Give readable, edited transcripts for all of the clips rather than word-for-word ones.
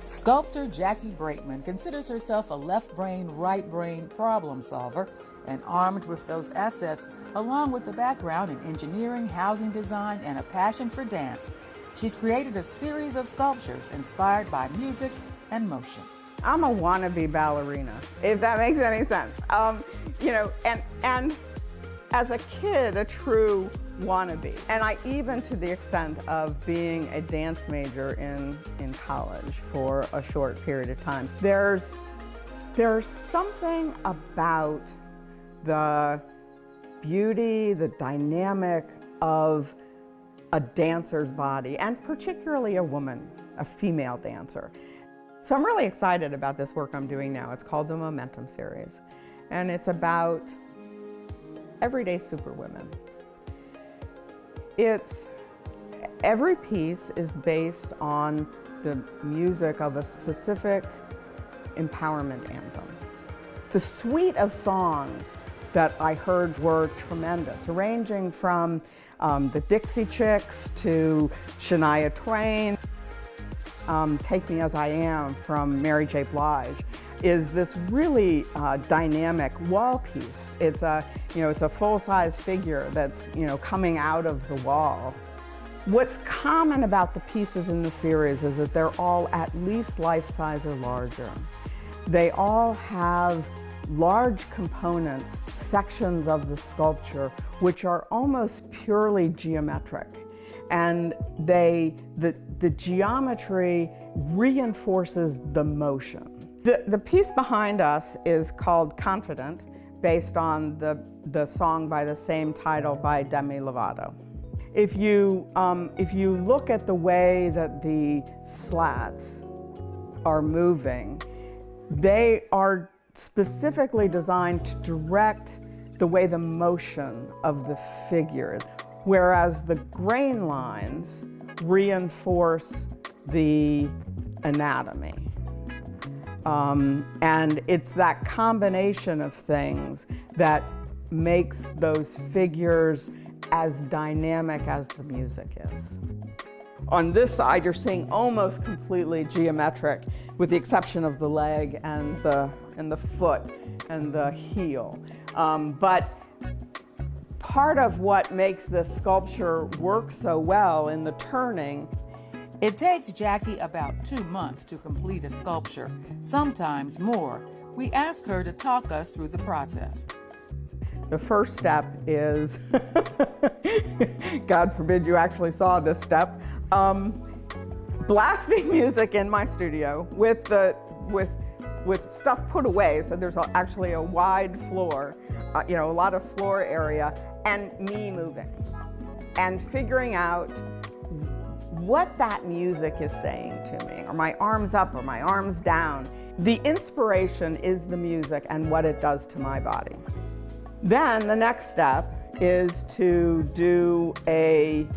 Sculptor Jackie Braitman considers herself a left brain, right brain problem solver, and armed with those assets, along with a background in engineering, housing design, and a passion for dance, she's created a series of sculptures inspired by music and motion. I'm a wannabe ballerina, if that makes any sense. And as a kid, a true wannabe. And I even to the extent of being a dance major in college for a short period of time. There's something about the beauty, the dynamic of a dancer's body, and particularly a woman, a female dancer. So I'm really excited about this work I'm doing now. It's called the Momentum Series, and it's about everyday superwomen. Every piece is based on the music of a specific empowerment anthem. The suite of songs that I heard were tremendous, ranging from the Dixie Chicks to Shania Twain. Take Me As I Am from Mary J. Blige is this really dynamic wall piece. It's a full-size figure that's coming out of the wall. What's common about the pieces in the series is that they're all at least life-size or larger. They all have large components, sections of the sculpture, which are almost purely geometric. And the geometry reinforces the motion. The piece behind us is called Confident, based on the song by the same title by Demi Lovato. If you look at the way that the slats are moving, they are specifically designed to direct the way the motion of the figures, whereas the grain lines reinforce the anatomy. And it's that combination of things that makes those figures as dynamic as the music is. On this side, you're seeing almost completely geometric, with the exception of the leg and the foot and the heel. But part of what makes this sculpture work so well in the turning. It takes Jackie about 2 months to complete a sculpture, sometimes more. We ask her to talk us through the process. The first step is, God forbid you actually saw this step, blasting music in my studio with stuff put away, so there's actually a wide floor, a lot of floor area, and me moving and figuring out what that music is saying to me. Are my arms up? Are my arms down? The inspiration is the music and what it does to my body. Then the next step is to do a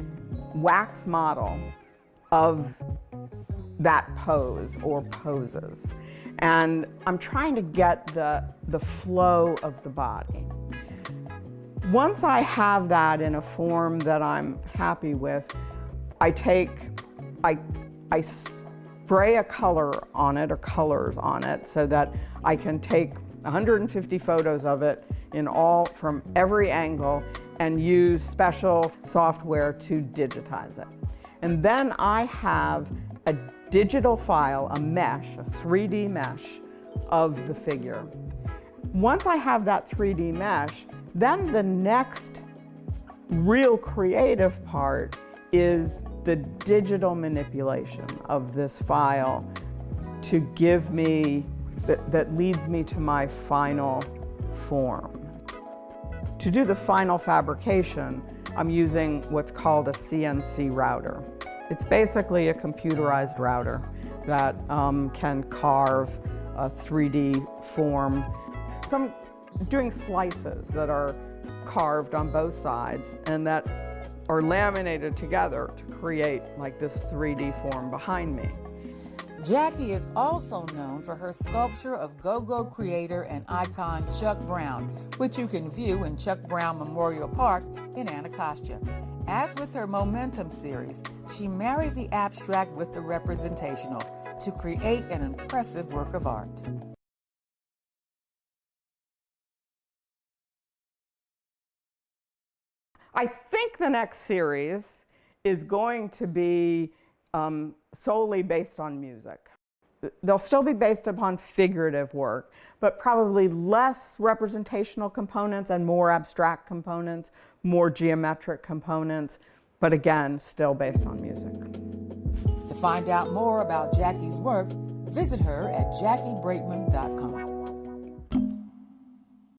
wax model of that pose or poses. And I'm trying to get the flow of the body. Once I have that in a form that I'm happy with, I spray a color on it, or colors on it, so that I can take 150 photos of it from every angle and use special software to digitize it. And then I have a digital file, a mesh, a 3D mesh of the figure. Once I have that 3D mesh, then the next real creative part is the digital manipulation of this file to give me, that leads me to my final form. To do the final fabrication, I'm using what's called a CNC router. It's basically a computerized router that can carve a 3D form. So I'm doing slices that are carved on both sides and that are laminated together to create like this 3D form behind me. Jackie is also known for her sculpture of go-go creator and icon Chuck Brown, which you can view in Chuck Brown Memorial Park in Anacostia. As with her Momentum series, she married the abstract with the representational, to create an impressive work of art. I think the next series is going to be solely based on music. They'll still be based upon figurative work, but probably less representational components and more abstract components, more geometric components, but again, still based on music. To find out more about Jackie's work, visit her at JackieBraitman.com.